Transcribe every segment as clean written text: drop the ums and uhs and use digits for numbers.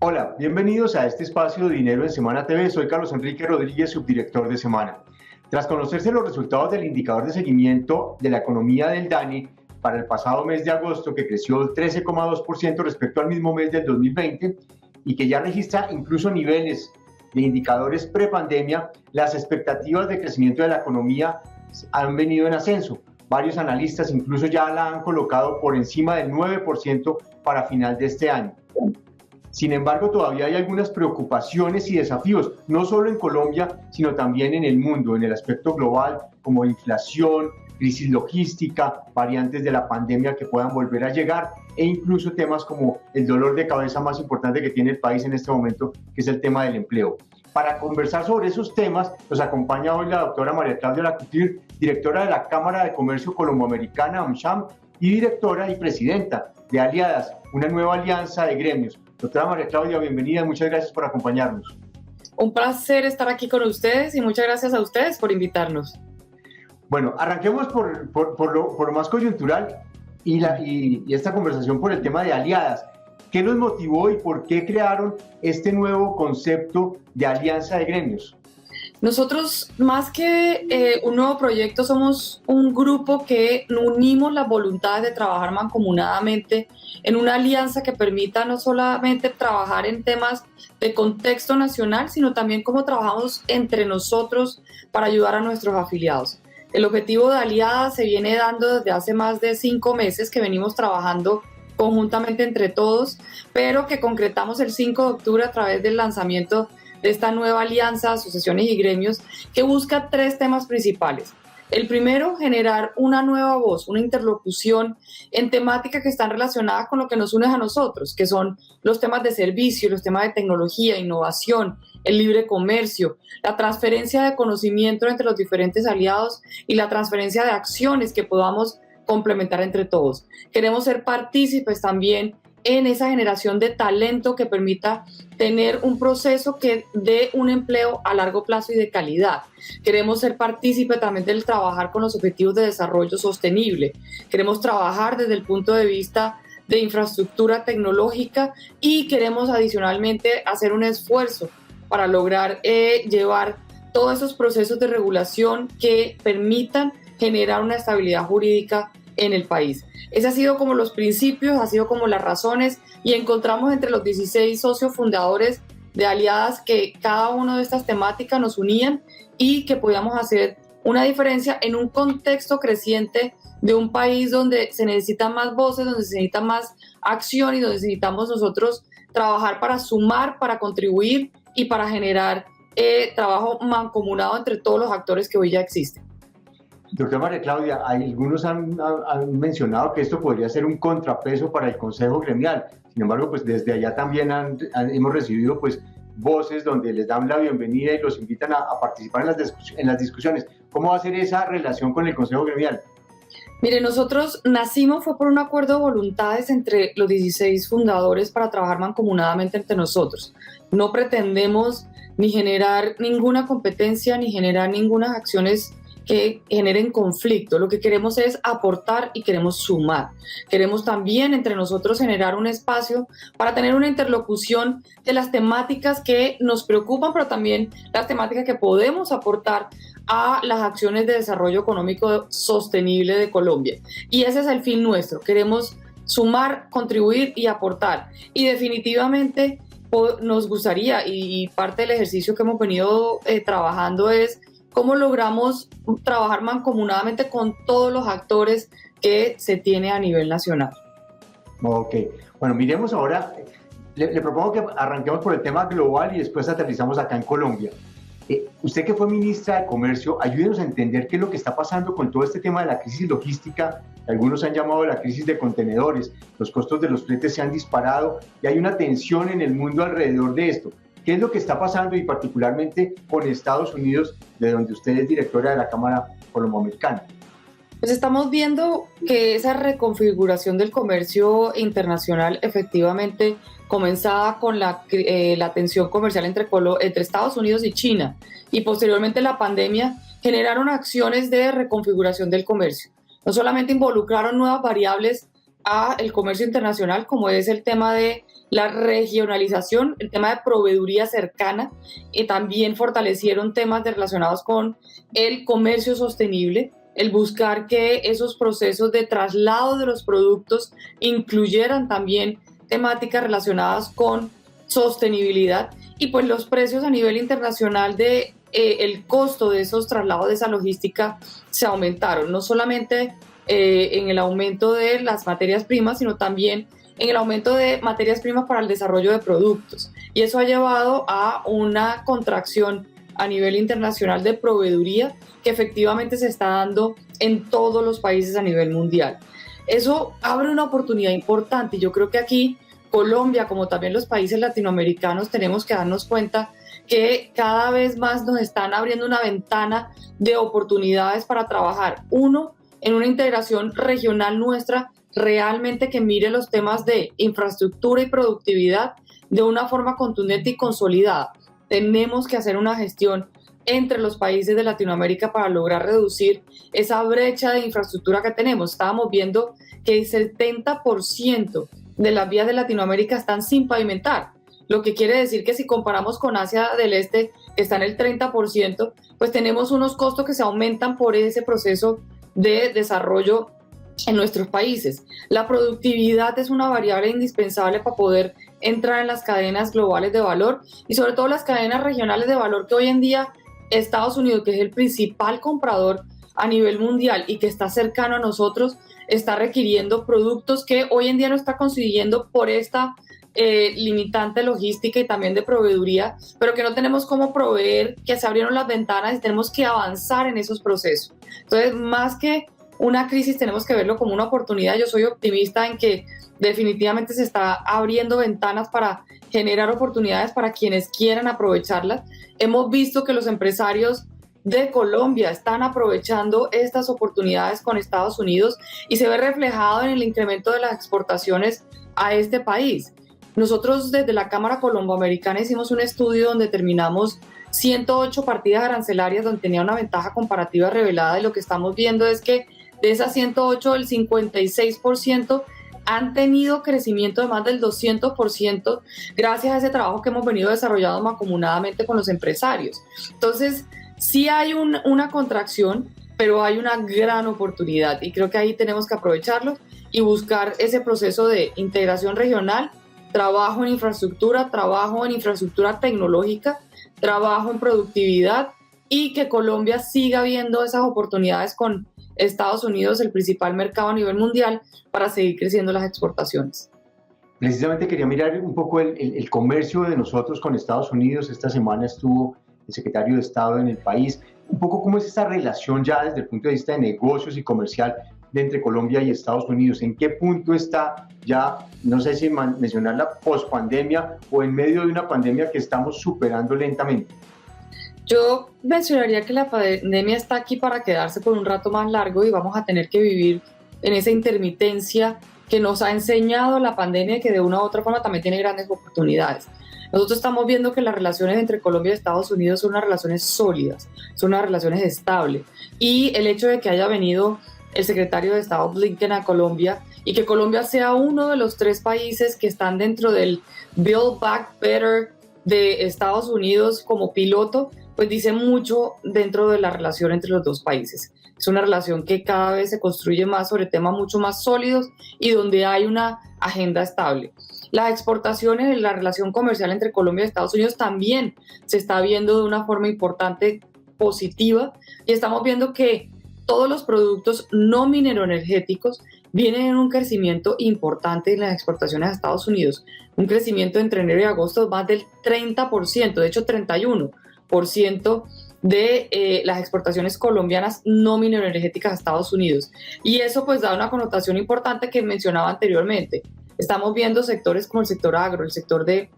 Hola, bienvenidos a este espacio de Dinero en Semana TV. Soy Carlos Enrique Rodríguez, subdirector de Semana. Tras conocerse los resultados del indicador de seguimiento de la economía del DANE para el pasado mes de agosto, que creció 13,2% respecto al mismo mes del 2020 y que ya registra incluso niveles de indicadores prepandemia, las expectativas de crecimiento de la economía han venido en ascenso. Varios analistas incluso ya la han colocado por encima del 9% para final de este año. Sin embargo, todavía hay algunas preocupaciones y desafíos, no solo en Colombia, sino también en el mundo, en el aspecto global, como inflación, crisis logística, variantes de la pandemia que puedan volver a llegar, e incluso temas como el dolor de cabeza más importante que tiene el país en este momento, que es el tema del empleo. Para conversar sobre esos temas, nos acompaña hoy la doctora María Claudia Lacutir, directora de la Cámara de Comercio Colomboamericana, AmCham, y directora y presidenta de Aliadas, una nueva alianza de gremios. Doctora María Claudia, bienvenida, muchas gracias por acompañarnos. Un placer estar aquí con ustedes y muchas gracias a ustedes por invitarnos. Bueno, arranquemos por lo más coyuntural y esta conversación por el tema de aliadas. ¿Qué nos motivó y por qué crearon este nuevo concepto de alianza de gremios? Nosotros, más que un nuevo proyecto, somos un grupo que unimos las voluntades de trabajar mancomunadamente en una alianza que permita no solamente trabajar en temas de contexto nacional, sino también cómo trabajamos entre nosotros para ayudar a nuestros afiliados. El objetivo de Aliadas se viene dando desde hace más de 5 meses que venimos trabajando conjuntamente entre todos, pero que concretamos el 5 de octubre a través del lanzamiento de esta nueva alianza, asociaciones y gremios, que busca 3 temas principales. El primero, generar una nueva voz, una interlocución en temáticas que están relacionadas con lo que nos une a nosotros, que son los temas de servicio, los temas de tecnología, innovación, el libre comercio, la transferencia de conocimiento entre los diferentes aliados y la transferencia de acciones que podamos complementar entre todos. Queremos ser partícipes también en esa generación de talento que permita tener un proceso que dé un empleo a largo plazo y de calidad. Queremos ser partícipes también del trabajar con los objetivos de desarrollo sostenible. Queremos trabajar desde el punto de vista de infraestructura tecnológica y queremos adicionalmente hacer un esfuerzo para lograr llevar todos esos procesos de regulación que permitan generar una estabilidad jurídica en el país. Ese ha sido como los principios, ha sido como las razones, y encontramos entre los 16 socios fundadores de Aliadas que cada una de estas temáticas nos unían y que podíamos hacer una diferencia en un contexto creciente de un país donde se necesitan más voces, donde se necesita más acción y donde necesitamos nosotros trabajar para sumar, para contribuir y para generar trabajo mancomunado entre todos los actores que hoy ya existen. Doctora María Claudia, algunos han mencionado que esto podría ser un contrapeso para el Consejo Gremial. Sin embargo, pues desde allá también hemos recibido pues voces donde les dan la bienvenida y los invitan a participar en las discusiones. ¿Cómo va a ser esa relación con el Consejo Gremial? Mire, nosotros nacimos fue por un acuerdo de voluntades entre los 16 fundadores para trabajar mancomunadamente entre nosotros. No pretendemos ni generar ninguna competencia ni generar ninguna acciones que generen conflicto. Lo que queremos es aportar y queremos sumar. Queremos también entre nosotros generar un espacio para tener una interlocución de las temáticas que nos preocupan, pero también las temáticas que podemos aportar a las acciones de desarrollo económico sostenible de Colombia. Y ese es el fin nuestro. Queremos sumar, contribuir y aportar. Y definitivamente nos gustaría, y parte del ejercicio que hemos venido trabajando es cómo logramos trabajar mancomunadamente con todos los actores que se tiene a nivel nacional. Ok, bueno, miremos ahora, le propongo que arranquemos por el tema global y después aterrizamos acá en Colombia. Usted que fue ministra de Comercio, ayúdenos a entender qué es lo que está pasando con todo este tema de la crisis logística. Algunos han llamado la crisis de contenedores, los costos de los fletes se han disparado y hay una tensión en el mundo alrededor de esto. ¿Qué es lo que está pasando y particularmente con Estados Unidos, de donde usted es directora de la Cámara Colomboamericana? Pues estamos viendo que esa reconfiguración del comercio internacional efectivamente comenzaba con la tensión comercial entre Estados Unidos y China, y posteriormente la pandemia generaron acciones de reconfiguración del comercio. No solamente involucraron nuevas variables a el comercio internacional, como es el tema de la regionalización, el tema de proveeduría cercana, y también fortalecieron temas relacionados con el comercio sostenible, el buscar que esos procesos de traslado de los productos incluyeran también temáticas relacionadas con sostenibilidad, y pues los precios a nivel internacional de el costo de esos traslados, de esa logística, se aumentaron, no solamente en el aumento de las materias primas, sino también en el aumento de materias primas para el desarrollo de productos. Y eso ha llevado a una contracción a nivel internacional de proveeduría que efectivamente se está dando en todos los países a nivel mundial. Eso abre una oportunidad importante, y yo creo que aquí Colombia, como también los países latinoamericanos, tenemos que darnos cuenta que cada vez más nos están abriendo una ventana de oportunidades para trabajar. Uno, en una integración regional nuestra, realmente que mire los temas de infraestructura y productividad de una forma contundente y consolidada. Tenemos que hacer una gestión entre los países de Latinoamérica para lograr reducir esa brecha de infraestructura que tenemos. Estábamos viendo que el 70% de las vías de Latinoamérica están sin pavimentar, lo que quiere decir que si comparamos con Asia del Este, que está en el 30%, pues tenemos unos costos que se aumentan por ese proceso de desarrollo en nuestros países. La productividad es una variable indispensable para poder entrar en las cadenas globales de valor, y sobre todo las cadenas regionales de valor, que hoy en día Estados Unidos, que es el principal comprador a nivel mundial y que está cercano a nosotros, está requiriendo productos que hoy en día no está consiguiendo por esta limitante logística y también de proveeduría, pero que no tenemos cómo proveer, que se abrieron las ventanas y tenemos que avanzar en esos procesos. Entonces, más que una crisis, tenemos que verlo como una oportunidad. Yo soy optimista en que definitivamente se está abriendo ventanas para generar oportunidades para quienes quieran aprovecharlas. Hemos visto que los empresarios de Colombia están aprovechando estas oportunidades con Estados Unidos, y se ve reflejado en el incremento de las exportaciones a este país. Nosotros desde la Cámara Colomboamericana hicimos un estudio donde determinamos 108 partidas arancelarias donde tenía una ventaja comparativa revelada, y lo que estamos viendo es que de esas 108, el 56% han tenido crecimiento de más del 200% gracias a ese trabajo que hemos venido desarrollando mancomunadamente con los empresarios. Entonces, sí hay una contracción, pero hay una gran oportunidad, y creo que ahí tenemos que aprovecharlo y buscar ese proceso de integración regional, trabajo en infraestructura tecnológica, trabajo en productividad, y que Colombia siga viendo esas oportunidades con Estados Unidos, el principal mercado a nivel mundial, para seguir creciendo las exportaciones. Precisamente quería mirar un poco el comercio de nosotros con Estados Unidos. Esta semana estuvo el secretario de Estado en el país. Un poco cómo es esta relación ya desde el punto de vista de negocios y comercial de entre Colombia y Estados Unidos. ¿En qué punto está ya, no sé si mencionar la pospandemia o en medio de una pandemia que estamos superando lentamente? Yo mencionaría que la pandemia está aquí para quedarse por un rato más largo, y vamos a tener que vivir en esa intermitencia que nos ha enseñado la pandemia, y que de una u otra forma también tiene grandes oportunidades. Nosotros estamos viendo que las relaciones entre Colombia y Estados Unidos son unas relaciones sólidas, son unas relaciones estables, y el hecho de que haya venido el secretario de Estado Blinken a Colombia, y que Colombia sea uno de los 3 países que están dentro del Build Back Better de Estados Unidos como piloto, pues dice mucho dentro de la relación entre los dos países. Es una relación que cada vez se construye más sobre temas mucho más sólidos y donde hay una agenda estable. Las exportaciones, la relación comercial entre Colombia y Estados Unidos también se está viendo de una forma importante, positiva, y estamos viendo que todos los productos no mineroenergéticos vienen en un crecimiento importante en las exportaciones a Estados Unidos. Un crecimiento entre enero y agosto más del 30%, de hecho 31% de las exportaciones colombianas no mineroenergéticas a Estados Unidos. Y eso pues da una connotación importante que mencionaba anteriormente. Estamos viendo sectores como el sector agro, el sector de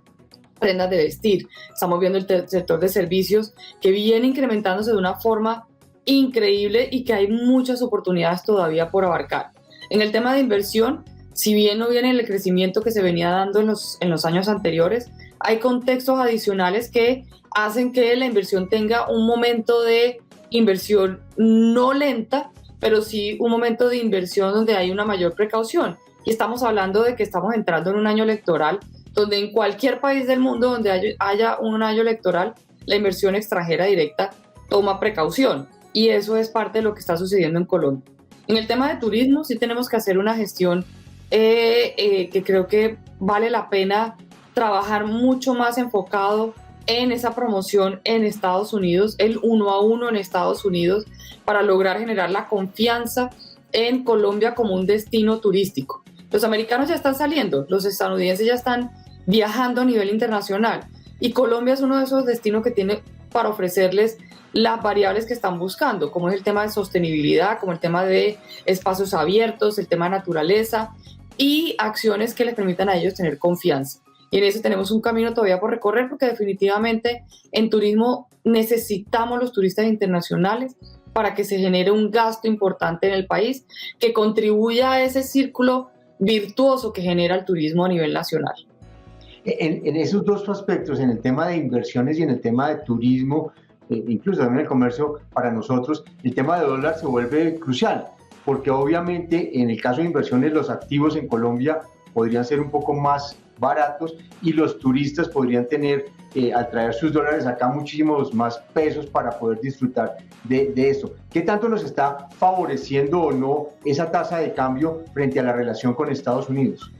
prendas de vestir, estamos viendo el sector de servicios que viene incrementándose de una forma increíble y que hay muchas oportunidades todavía por abarcar. En el tema de inversión, si bien no viene el crecimiento que se venía dando en los años anteriores, hay contextos adicionales que hacen que la inversión tenga un momento de inversión no lenta, pero sí un momento de inversión donde hay una mayor precaución. y estamos hablando de que estamos entrando en un año electoral, donde en cualquier país del mundo donde haya un año electoral, la inversión extranjera directa toma precaución, y eso es parte de lo que está sucediendo en Colombia. En el tema de turismo sí tenemos que hacer una gestión que creo que vale la pena trabajar mucho más enfocado en esa promoción en Estados Unidos, el 1-a-1 en Estados Unidos, para lograr generar la confianza en Colombia como un destino turístico. Los americanos ya están saliendo, los estadounidenses ya están viajando a nivel internacional, y Colombia es uno de esos destinos que tiene para ofrecerles las variables que están buscando, como es el tema de sostenibilidad, como el tema de espacios abiertos, el tema de naturaleza y acciones que les permitan a ellos tener confianza. Y en eso tenemos un camino todavía por recorrer, porque definitivamente en turismo necesitamos los turistas internacionales para que se genere un gasto importante en el país que contribuya a ese círculo virtuoso que genera el turismo a nivel nacional. En esos dos aspectos, en el tema de inversiones y en el tema de turismo, incluso también en el comercio, para nosotros el tema de dólar se vuelve crucial, porque obviamente en el caso de inversiones los activos en Colombia podrían ser un poco más baratos y los turistas podrían tener, al traer sus dólares acá, muchísimos más pesos para poder disfrutar de eso. ¿Qué tanto nos está favoreciendo o no esa tasa de cambio frente a la relación con Estados Unidos?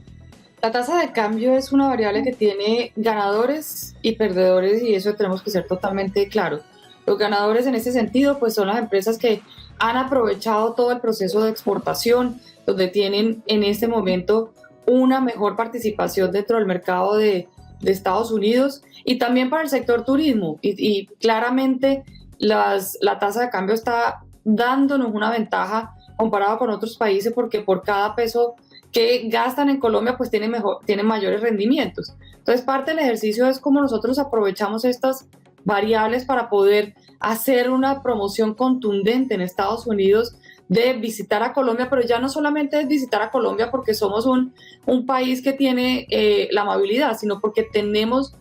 La tasa de cambio es una variable que tiene ganadores y perdedores, y eso tenemos que ser totalmente claros. Los ganadores en ese sentido pues son las empresas que han aprovechado todo el proceso de exportación, donde tienen en este momento una mejor participación dentro del mercado de Estados Unidos, y también para el sector turismo. Y claramente la tasa de cambio está dándonos una ventaja comparado con otros países, porque por cada peso que gastan en Colombia pues tienen mayores rendimientos. Entonces parte del ejercicio es cómo nosotros aprovechamos estas variables para poder hacer una promoción contundente en Estados Unidos de visitar a Colombia, pero ya no solamente es visitar a Colombia porque somos un país que tiene la amabilidad, sino porque tenemos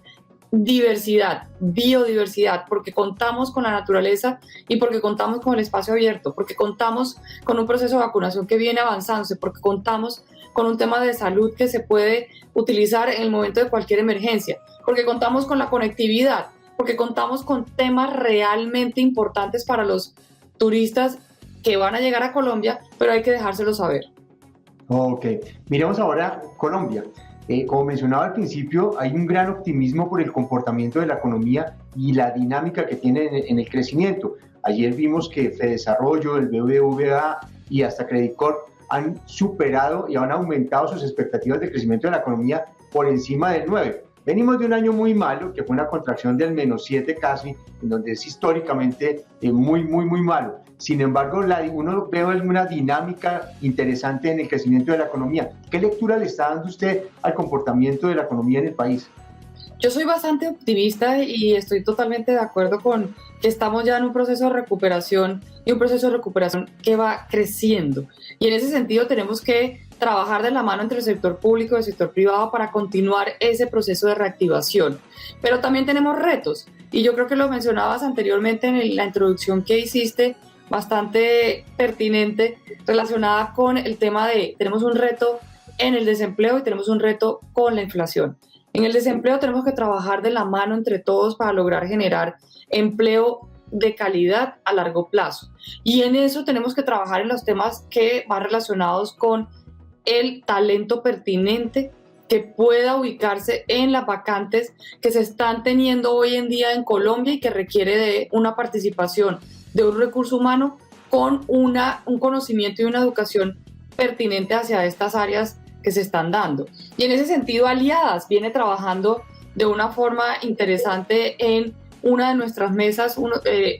diversidad, biodiversidad, porque contamos con la naturaleza y porque contamos con el espacio abierto, porque contamos con un proceso de vacunación que viene avanzándose, porque contamos con un tema de salud que se puede utilizar en el momento de cualquier emergencia, porque contamos con la conectividad, porque contamos con temas realmente importantes para los turistas que van a llegar a Colombia, pero hay que dejárselo saber. Ok, miremos ahora Colombia. Como mencionaba al principio, hay un gran optimismo por el comportamiento de la economía y la dinámica que tiene en el crecimiento. Ayer vimos que Fedesarrollo, el BBVA y hasta Credit Corp han superado y han aumentado sus expectativas de crecimiento de la economía por encima del 9. Venimos de un año muy malo, que fue una contracción del -7 casi, en donde es históricamente muy malo. Sin embargo, uno ve alguna dinámica interesante en el crecimiento de la economía. ¿Qué lectura le está dando usted al comportamiento de la economía en el país? Yo soy bastante optimista y estoy totalmente de acuerdo con que estamos ya en un proceso de recuperación, y un proceso de recuperación que va creciendo. Y en ese sentido tenemos que trabajar de la mano entre el sector público y el sector privado para continuar ese proceso de reactivación. Pero también tenemos retos, y yo creo que lo mencionabas anteriormente en la introducción que hiciste, bastante pertinente, relacionada con el tema de tenemos un reto en el desempleo y tenemos un reto con la inflación. En el desempleo tenemos que trabajar de la mano entre todos para lograr generar empleo de calidad a largo plazo. Y en eso tenemos que trabajar en los temas que van relacionados con el talento pertinente que pueda ubicarse en las vacantes que se están teniendo hoy en día en Colombia, y que requiere de una participación de un recurso humano con un conocimiento y una educación pertinente hacia estas áreas que se están dando. Y en ese sentido, Aliadas viene trabajando de una forma interesante en una de nuestras mesas.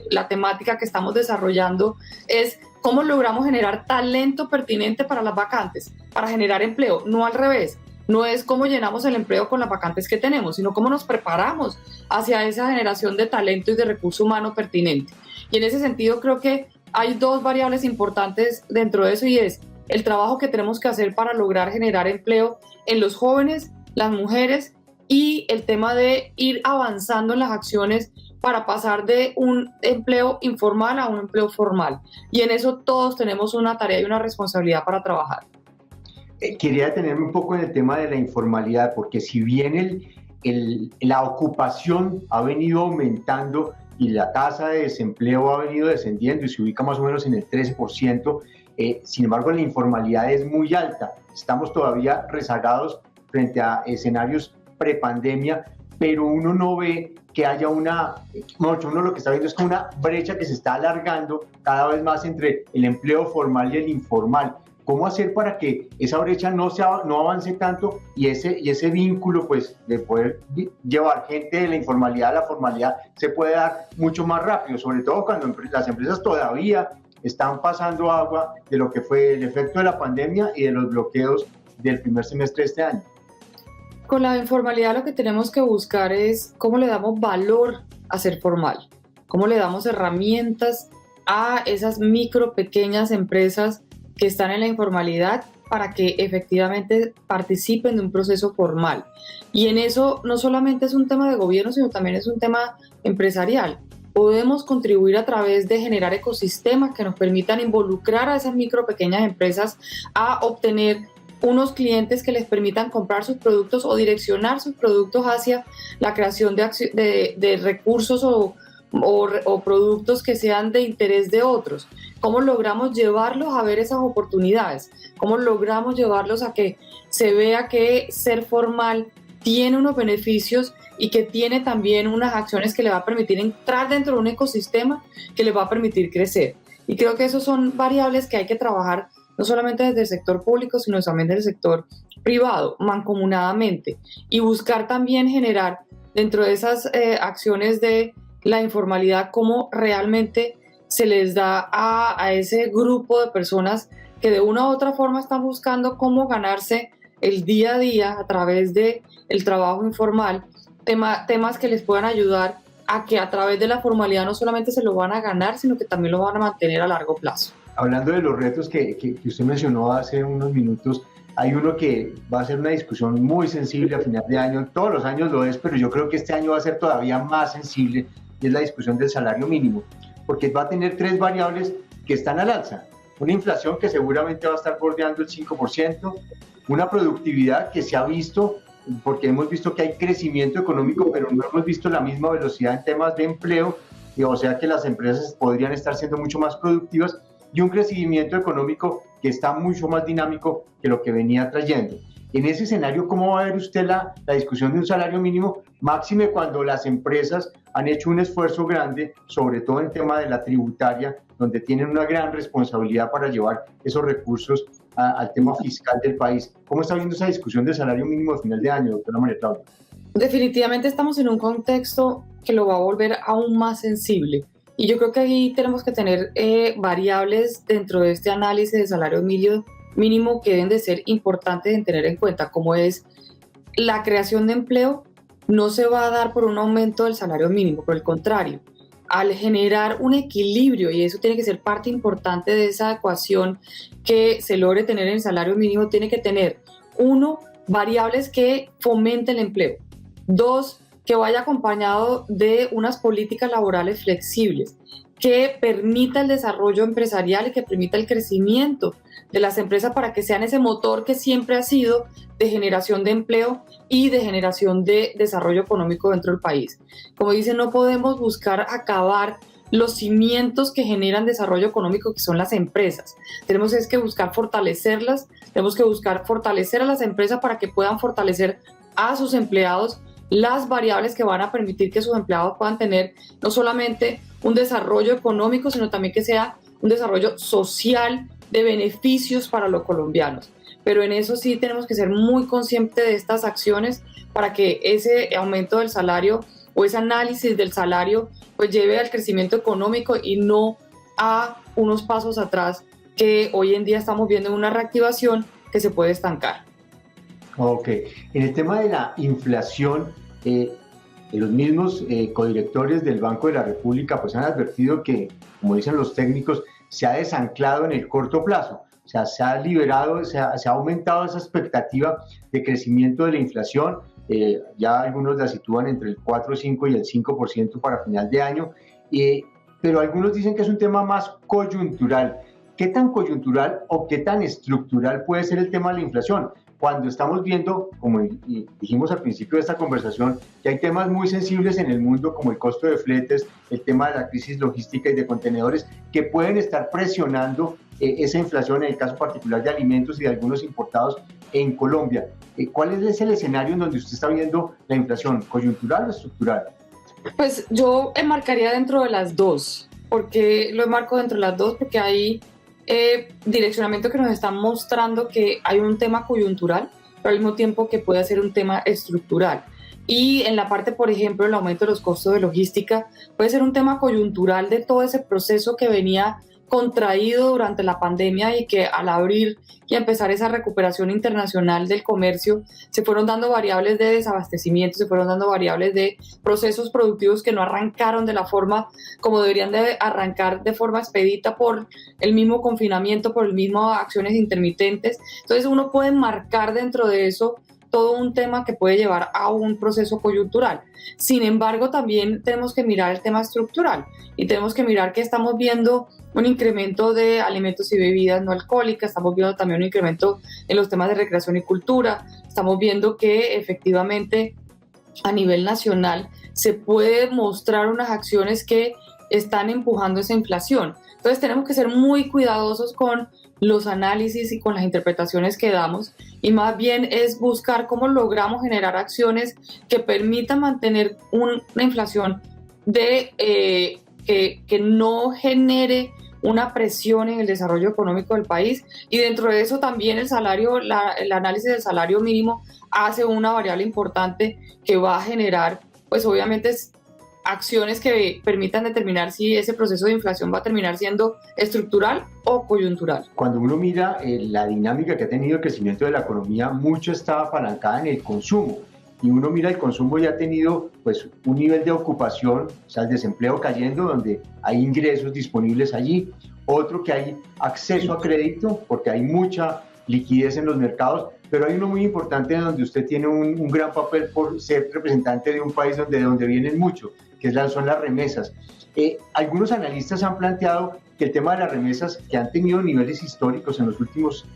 La temática que estamos desarrollando es cómo logramos generar talento pertinente para las vacantes, para generar empleo, no al revés. No es cómo llenamos el empleo con las vacantes que tenemos, sino cómo nos preparamos hacia esa generación de talento y de recurso humano pertinente. Y en ese sentido creo que hay dos variables importantes dentro de eso, y es el trabajo que tenemos que hacer para lograr generar empleo en los jóvenes, las mujeres, y el tema de ir avanzando en las acciones para pasar de un empleo informal a un empleo formal. Y en eso todos tenemos una tarea y una responsabilidad para trabajar. Quería detenerme un poco en el tema de la informalidad, porque si bien la ocupación ha venido aumentando y la tasa de desempleo ha venido descendiendo y se ubica más o menos en el 13%, sin embargo la informalidad es muy alta. Estamos todavía rezagados frente a escenarios prepandemia, pero uno no ve que haya uno lo que está viendo es como una brecha que se está alargando cada vez más entre el empleo formal y el informal. ¿Cómo hacer para que esa brecha no avance tanto y ese vínculo, pues, de poder llevar gente de la informalidad a la formalidad se puede dar mucho más rápido, sobre todo cuando las empresas todavía están pasando agua de lo que fue el efecto de la pandemia y de los bloqueos del primer semestre de este año? Con la informalidad lo que tenemos que buscar es cómo le damos valor a ser formal, cómo le damos herramientas a esas micro, pequeñas empresas que están en la informalidad para que efectivamente participen de un proceso formal. Y en eso no solamente es un tema de gobierno, sino también es un tema empresarial. Podemos contribuir a través de generar ecosistemas que nos permitan involucrar a esas micro, pequeñas empresas a obtener unos clientes que les permitan comprar sus productos o direccionar sus productos hacia la creación de recursos o productos que sean de interés de otros. ¿Cómo logramos llevarlos a ver esas oportunidades? ¿Cómo logramos llevarlos a que se vea que ser formal tiene unos beneficios y que tiene también unas acciones que le va a permitir entrar dentro de un ecosistema que le va a permitir crecer? Y creo que esos son variables que hay que trabajar no solamente desde el sector público, sino también desde el sector privado, mancomunadamente, y buscar también generar dentro de esas acciones de la informalidad cómo realmente se les da a ese grupo de personas que de una u otra forma están buscando cómo ganarse el día a día a través del trabajo informal, temas que les puedan ayudar a que a través de la formalidad no solamente se lo van a ganar, sino que también lo van a mantener a largo plazo. Hablando de los retos que usted mencionó hace unos minutos, hay uno que va a ser una discusión muy sensible a final de año. Todos los años lo es, pero yo creo que este año va a ser todavía más sensible, y es la discusión del salario mínimo, porque va a tener tres variables que están al alza. Una inflación que seguramente va a estar bordeando el 5%, una productividad que se ha visto, porque hemos visto que hay crecimiento económico, pero no hemos visto la misma velocidad en temas de empleo, o sea que las empresas podrían estar siendo mucho más productivas, y un crecimiento económico que está mucho más dinámico que lo que venía trayendo. En ese escenario, ¿cómo va a ver usted la discusión de un salario mínimo? Máxime cuando las empresas han hecho un esfuerzo grande, sobre todo en tema de la tributaria, donde tienen una gran responsabilidad para llevar esos recursos al tema fiscal del país. ¿Cómo está viendo esa discusión del salario mínimo de final de año, doctora María Claudia? Definitivamente estamos en un contexto que lo va a volver aún más sensible. Y yo creo que ahí tenemos que tener variables dentro de este análisis de salario mínimo que deben de ser importantes en tener en cuenta, como es la creación de empleo. No se va a dar por un aumento del salario mínimo, por el contrario, al generar un equilibrio, y eso tiene que ser parte importante de esa ecuación que se logre tener en el salario mínimo, tiene que tener, uno, variables que fomenten el empleo, dos, que vaya acompañado de unas políticas laborales flexibles, que permita el desarrollo empresarial y que permita el crecimiento de las empresas para que sean ese motor que siempre ha sido de generación de empleo y de generación de desarrollo económico dentro del país. Como dicen, no podemos buscar acabar los cimientos que generan desarrollo económico, que son las empresas. Tenemos que buscar fortalecerlas, tenemos que buscar fortalecer a las empresas para que puedan fortalecer a sus empleados, las variables que van a permitir que sus empleados puedan tener no solamente un desarrollo económico, sino también que sea un desarrollo social de beneficios para los colombianos. Pero en eso sí tenemos que ser muy conscientes de estas acciones para que ese aumento del salario o ese análisis del salario pues lleve al crecimiento económico y no a unos pasos atrás que hoy en día estamos viendo una reactivación que se puede estancar. Ok, en el tema de la inflación, los mismos codirectores del Banco de la República pues han advertido que, como dicen los técnicos, se ha desanclado en el corto plazo, o sea, se ha liberado, se ha aumentado esa expectativa de crecimiento de la inflación, ya algunos la sitúan entre el 4,5 y el 5% para final de año, pero algunos dicen que es un tema más coyuntural. ¿qué tan coyuntural o qué tan estructural puede ser el tema de la inflación? Cuando estamos viendo, como dijimos al principio de esta conversación, que hay temas muy sensibles en el mundo como el costo de fletes, el tema de la crisis logística y de contenedores, que pueden estar presionando esa inflación, en el caso particular de alimentos y de algunos importados en Colombia. ¿Cuál es el escenario en donde usted está viendo la inflación, coyuntural o estructural? Pues yo enmarcaría dentro de las dos. Porque lo enmarco dentro de las dos? Porque hay direccionamiento que nos están mostrando que hay un tema coyuntural, pero al mismo tiempo que puede ser un tema estructural. Y en la parte, por ejemplo, el aumento de los costos de logística puede ser un tema coyuntural de todo ese proceso que venía contraído durante la pandemia y que al abrir y empezar esa recuperación internacional del comercio se fueron dando variables de desabastecimiento, se fueron dando variables de procesos productivos que no arrancaron de la forma como deberían de arrancar, de forma expedita por el mismo confinamiento, por el mismo acciones intermitentes. Entonces uno puede marcar dentro de eso todo un tema que puede llevar a un proceso coyuntural. Sin embargo, también tenemos que mirar el tema estructural y tenemos que mirar que estamos viendo un incremento de alimentos y bebidas no alcohólicas, estamos viendo también un incremento en los temas de recreación y cultura, estamos viendo que efectivamente a nivel nacional se puede mostrar unas acciones que están empujando esa inflación. Entonces tenemos que ser muy cuidadosos con los análisis y con las interpretaciones que damos, y más bien es buscar cómo logramos generar acciones que permitan mantener una inflación que no genere una presión en el desarrollo económico del país, y dentro de eso también el análisis del salario mínimo hace una variable importante que va a generar, pues obviamente, acciones que permitan determinar si ese proceso de inflación va a terminar siendo estructural o coyuntural. Cuando uno mira la dinámica que ha tenido el crecimiento de la economía, mucho está apalancada en el consumo. Y uno mira el consumo y ha tenido pues un nivel de ocupación, o sea, el desempleo cayendo, donde hay ingresos disponibles allí. Otro, que hay acceso a crédito, porque hay mucha liquidez en los mercados, pero hay uno muy importante donde usted tiene un gran papel por ser representante de un país de donde vienen mucho, que son las remesas. Algunos analistas han planteado que el tema de las remesas, que han tenido niveles históricos en los últimos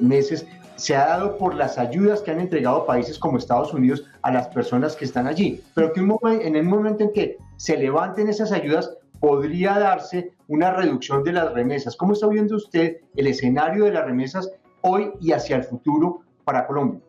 meses, se ha dado por las ayudas que han entregado países como Estados Unidos a las personas que están allí, pero que en el momento en que se levanten esas ayudas podría darse una reducción de las remesas. ¿Cómo está viendo usted el escenario de las remesas hoy y hacia el futuro para Colombia?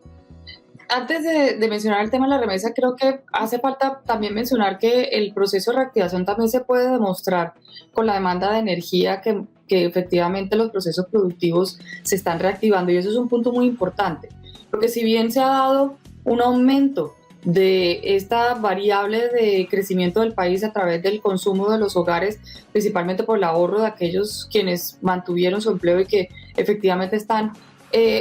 Antes de mencionar el tema de la remesa, creo que hace falta también mencionar que el proceso de reactivación también se puede demostrar con la demanda de energía, que efectivamente los procesos productivos se están reactivando, y eso es un punto muy importante, porque si bien se ha dado un aumento de esta variable de crecimiento del país a través del consumo de los hogares, principalmente por el ahorro de aquellos quienes mantuvieron su empleo y que efectivamente están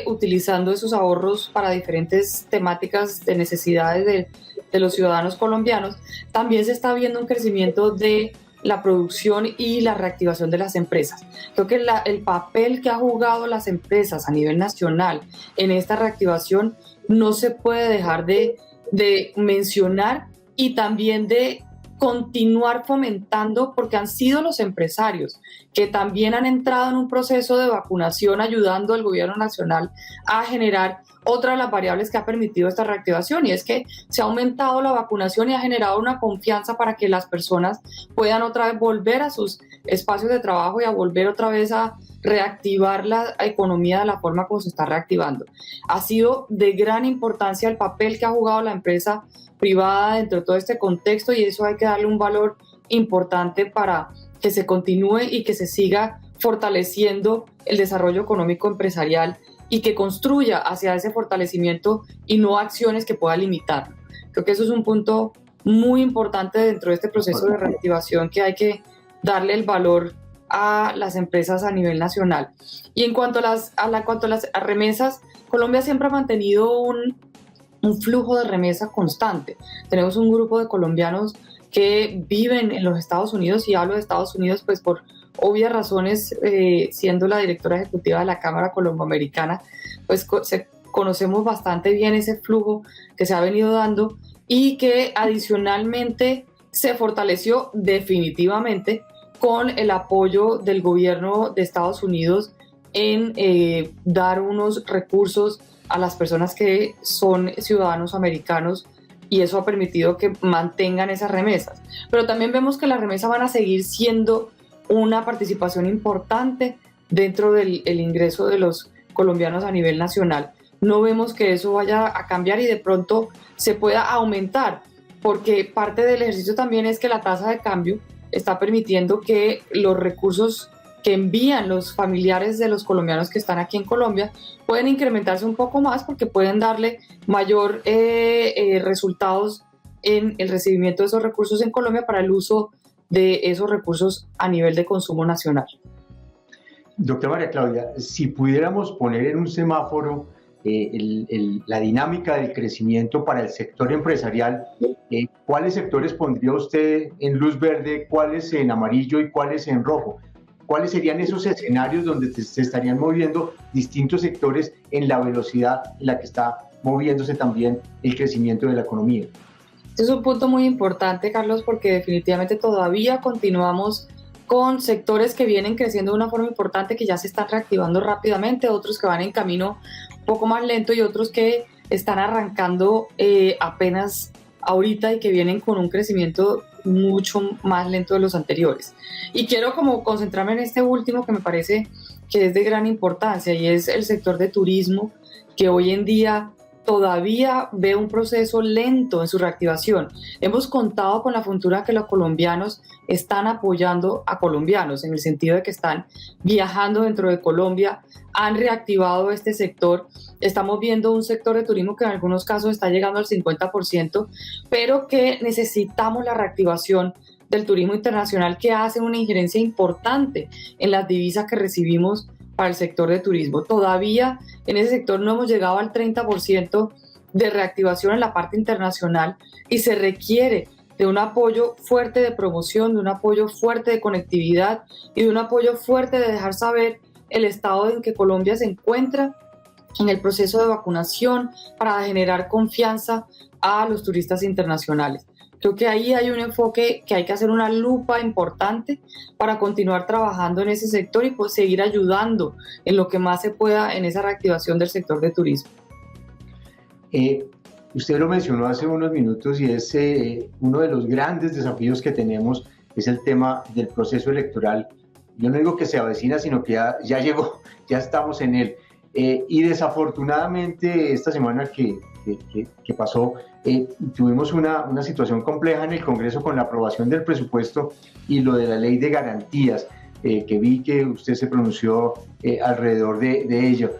utilizando esos ahorros para diferentes temáticas de necesidades de los ciudadanos colombianos, también se está viendo un crecimiento de la producción y la reactivación de las empresas. Creo que el papel que ha jugado las empresas a nivel nacional en esta reactivación no se puede dejar de mencionar, y también de continuar fomentando, porque han sido los empresarios que también han entrado en un proceso de vacunación, ayudando al gobierno nacional a generar otra de las variables que ha permitido esta reactivación, y es que se ha aumentado la vacunación y ha generado una confianza para que las personas puedan otra vez volver a sus espacios de trabajo y a volver otra vez a reactivar la economía de la forma como se está reactivando. Ha sido de gran importancia el papel que ha jugado la empresa privada dentro de todo este contexto, y eso hay que darle un valor importante para que se continúe y que se siga fortaleciendo el desarrollo económico empresarial y que construya hacia ese fortalecimiento y no acciones que puedan limitarlo. Creo que eso es un punto muy importante dentro de este proceso de reactivación, que hay que darle el valor a las empresas a nivel nacional. Y en cuanto a las remesas, Colombia siempre ha mantenido un flujo de remesa constante. Tenemos un grupo de colombianos que viven en los Estados Unidos, y hablo de Estados Unidos pues por obvias razones, siendo la directora ejecutiva de la Cámara Colomboamericana, pues conocemos bastante bien ese flujo que se ha venido dando, y que adicionalmente se fortaleció definitivamente con el apoyo del gobierno de Estados Unidos en dar unos recursos a las personas que son ciudadanos americanos, y eso ha permitido que mantengan esas remesas. Pero también vemos que las remesas van a seguir siendo una participación importante dentro del ingreso de los colombianos a nivel nacional. No vemos que eso vaya a cambiar y de pronto se pueda aumentar, porque parte del ejercicio también es que la tasa de cambio está permitiendo que los recursos que envían los familiares de los colombianos que están aquí en Colombia pueden incrementarse un poco más, porque pueden darle mayor resultados en el recibimiento de esos recursos en Colombia para el uso de esos recursos a nivel de consumo nacional. Doctora María Claudia, si pudiéramos poner en un semáforo la dinámica del crecimiento para el sector empresarial, ¿cuáles sectores pondría usted en luz verde, cuáles en amarillo y cuáles en rojo? ¿Cuáles serían esos escenarios donde se estarían moviendo distintos sectores en la velocidad en la que está moviéndose también el crecimiento de la economía? Este es un punto muy importante, Carlos, porque definitivamente todavía continuamos con sectores que vienen creciendo de una forma importante, que ya se están reactivando rápidamente, otros que van en camino un poco más lento y otros que están arrancando apenas ahorita y que vienen con un crecimiento mucho más lento de los anteriores. Y quiero como concentrarme en este último, que me parece que es de gran importancia, y es el sector de turismo, que hoy en día todavía ve un proceso lento en su reactivación. Hemos contado con la fortuna que los colombianos están apoyando a colombianos, en el sentido de que están viajando dentro de Colombia, han reactivado este sector. Estamos viendo un sector de turismo que en algunos casos está llegando al 50%, pero que necesitamos la reactivación del turismo internacional, que hace una injerencia importante en las divisas que recibimos para el sector de turismo. Todavía en ese sector no hemos llegado al 30% de reactivación en la parte internacional, y se requiere de un apoyo fuerte de promoción, de un apoyo fuerte de conectividad y de un apoyo fuerte de dejar saber el estado en que Colombia se encuentra en el proceso de vacunación, para generar confianza a los turistas internacionales. Creo que ahí hay un enfoque que hay que hacer una lupa importante para continuar trabajando en ese sector y pues seguir ayudando en lo que más se pueda en esa reactivación del sector de turismo. Usted lo mencionó hace unos minutos, y es uno de los grandes desafíos que tenemos es el tema del proceso electoral. Yo no digo que se avecina, sino que ya llegó, ya estamos en él. Y desafortunadamente esta semana que pasó, tuvimos una situación compleja en el Congreso con la aprobación del presupuesto y lo de la ley de garantías, que vi que usted se pronunció alrededor de ello.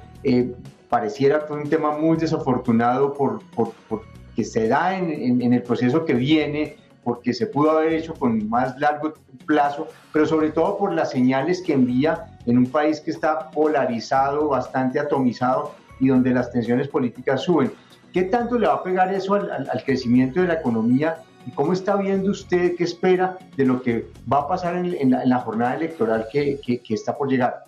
Pareciera que fue un tema muy desafortunado porque se da en el proceso que viene, porque se pudo haber hecho con más largo plazo, pero sobre todo por las señales que envía en un país que está polarizado, bastante atomizado, y donde las tensiones políticas suben. ¿Qué tanto le va a pegar eso al crecimiento de la economía? ¿Y cómo está viendo usted, qué espera de lo que va a pasar en la jornada electoral que está por llegar?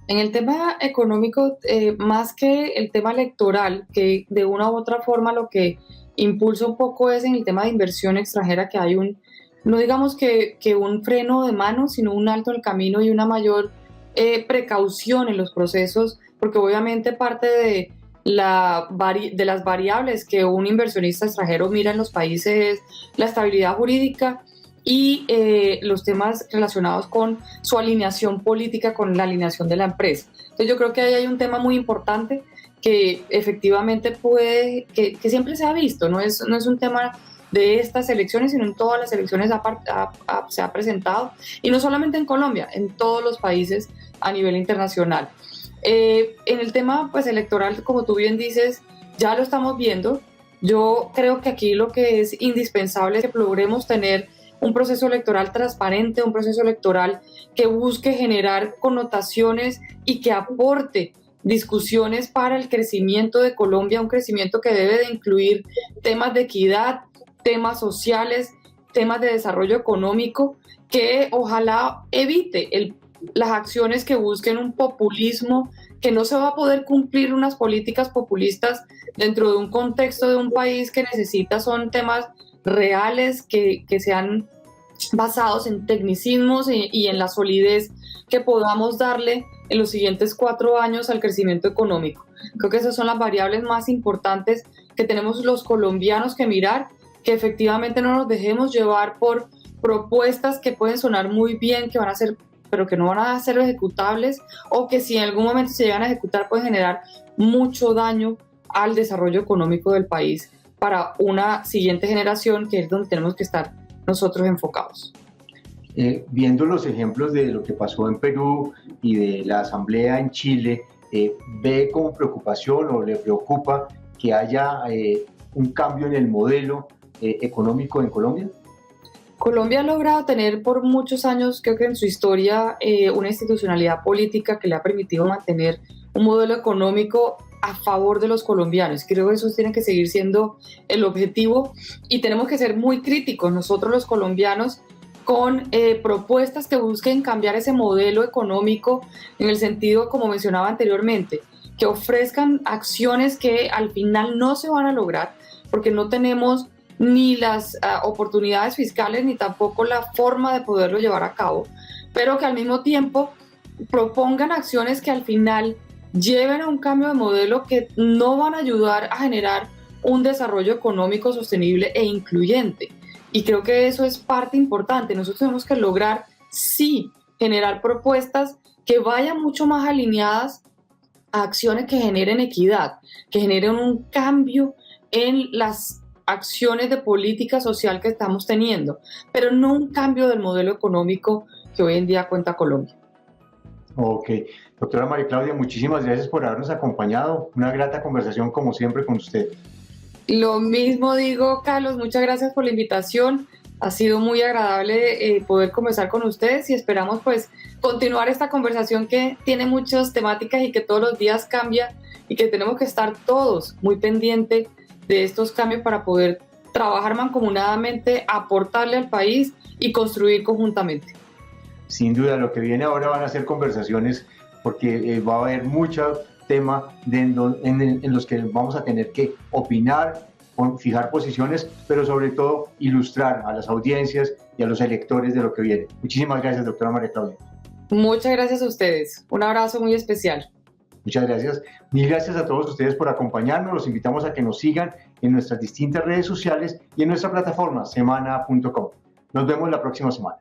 En el tema económico, más que el tema electoral, que de una u otra forma lo que impulsa un poco es en el tema de inversión extranjera, que hay no digamos que un freno de mano, sino un alto en el camino y una mayor precaución en los procesos, porque obviamente parte de las variables que un inversionista extranjero mira en los países es la estabilidad jurídica y los temas relacionados con su alineación política, con la alineación de la empresa. Entonces yo creo que ahí hay un tema muy importante que efectivamente que siempre se ha visto, no es un tema de estas elecciones, sino en todas las elecciones se ha presentado, y no solamente en Colombia, en todos los países a nivel internacional. En el tema pues electoral, como tú bien dices, ya lo estamos viendo. Yo creo que aquí lo que es indispensable es que logremos tener un proceso electoral transparente, un proceso electoral que busque generar connotaciones y que aporte discusiones para el crecimiento de Colombia, un crecimiento que debe de incluir temas de equidad, temas sociales, temas de desarrollo económico, que ojalá evite las acciones que busquen un populismo, que no se va a poder cumplir unas políticas populistas dentro de un contexto de un país que necesita, son temas reales que sean basados en tecnicismos y en la solidez que podamos darle en los siguientes 4 años al crecimiento económico. Creo que esas son las variables más importantes que tenemos los colombianos que mirar, que efectivamente no nos dejemos llevar por propuestas que pueden sonar muy bien, que van a ser, pero que no van a ser ejecutables, o que si en algún momento se llegan a ejecutar pueden generar mucho daño al desarrollo económico del país para una siguiente generación, que es donde tenemos que estar nosotros enfocados. Viendo los ejemplos de lo que pasó en Perú y de la asamblea en Chile, ¿ve como preocupación o le preocupa que haya un cambio en el modelo económico en Colombia? Colombia ha logrado tener por muchos años, creo que en su historia, una institucionalidad política que le ha permitido mantener un modelo económico a favor de los colombianos. Creo que eso tiene que seguir siendo el objetivo y tenemos que ser muy críticos nosotros los colombianos con propuestas que busquen cambiar ese modelo económico en el sentido, como mencionaba anteriormente, que ofrezcan acciones que al final no se van a lograr porque no tenemos ni las oportunidades fiscales ni tampoco la forma de poderlo llevar a cabo, pero que al mismo tiempo propongan acciones que al final lleven a un cambio de modelo que no van a ayudar a generar un desarrollo económico sostenible e incluyente. Y creo que eso es parte importante. Nosotros tenemos que lograr, sí, generar propuestas que vayan mucho más alineadas a acciones que generen equidad, que generen un cambio en las acciones de política social que estamos teniendo, pero no un cambio del modelo económico que hoy en día cuenta Colombia. Ok. Doctora María Claudia, muchísimas gracias por habernos acompañado. Una grata conversación como siempre con usted. Lo mismo digo, Carlos, muchas gracias por la invitación. Ha sido muy agradable poder conversar con ustedes y esperamos pues continuar esta conversación que tiene muchas temáticas y que todos los días cambia y que tenemos que estar todos muy pendientes de estos cambios para poder trabajar mancomunadamente, aportarle al país y construir conjuntamente. Sin duda, lo que viene ahora van a ser conversaciones porque va a haber muchos temas en los que vamos a tener que opinar, fijar posiciones, pero sobre todo ilustrar a las audiencias y a los electores de lo que viene. Muchísimas gracias, doctora María Claudia. Muchas gracias a ustedes. Un abrazo muy especial. Muchas gracias. Mil gracias a todos ustedes por acompañarnos. Los invitamos a que nos sigan en nuestras distintas redes sociales y en nuestra plataforma semana.com. Nos vemos la próxima semana.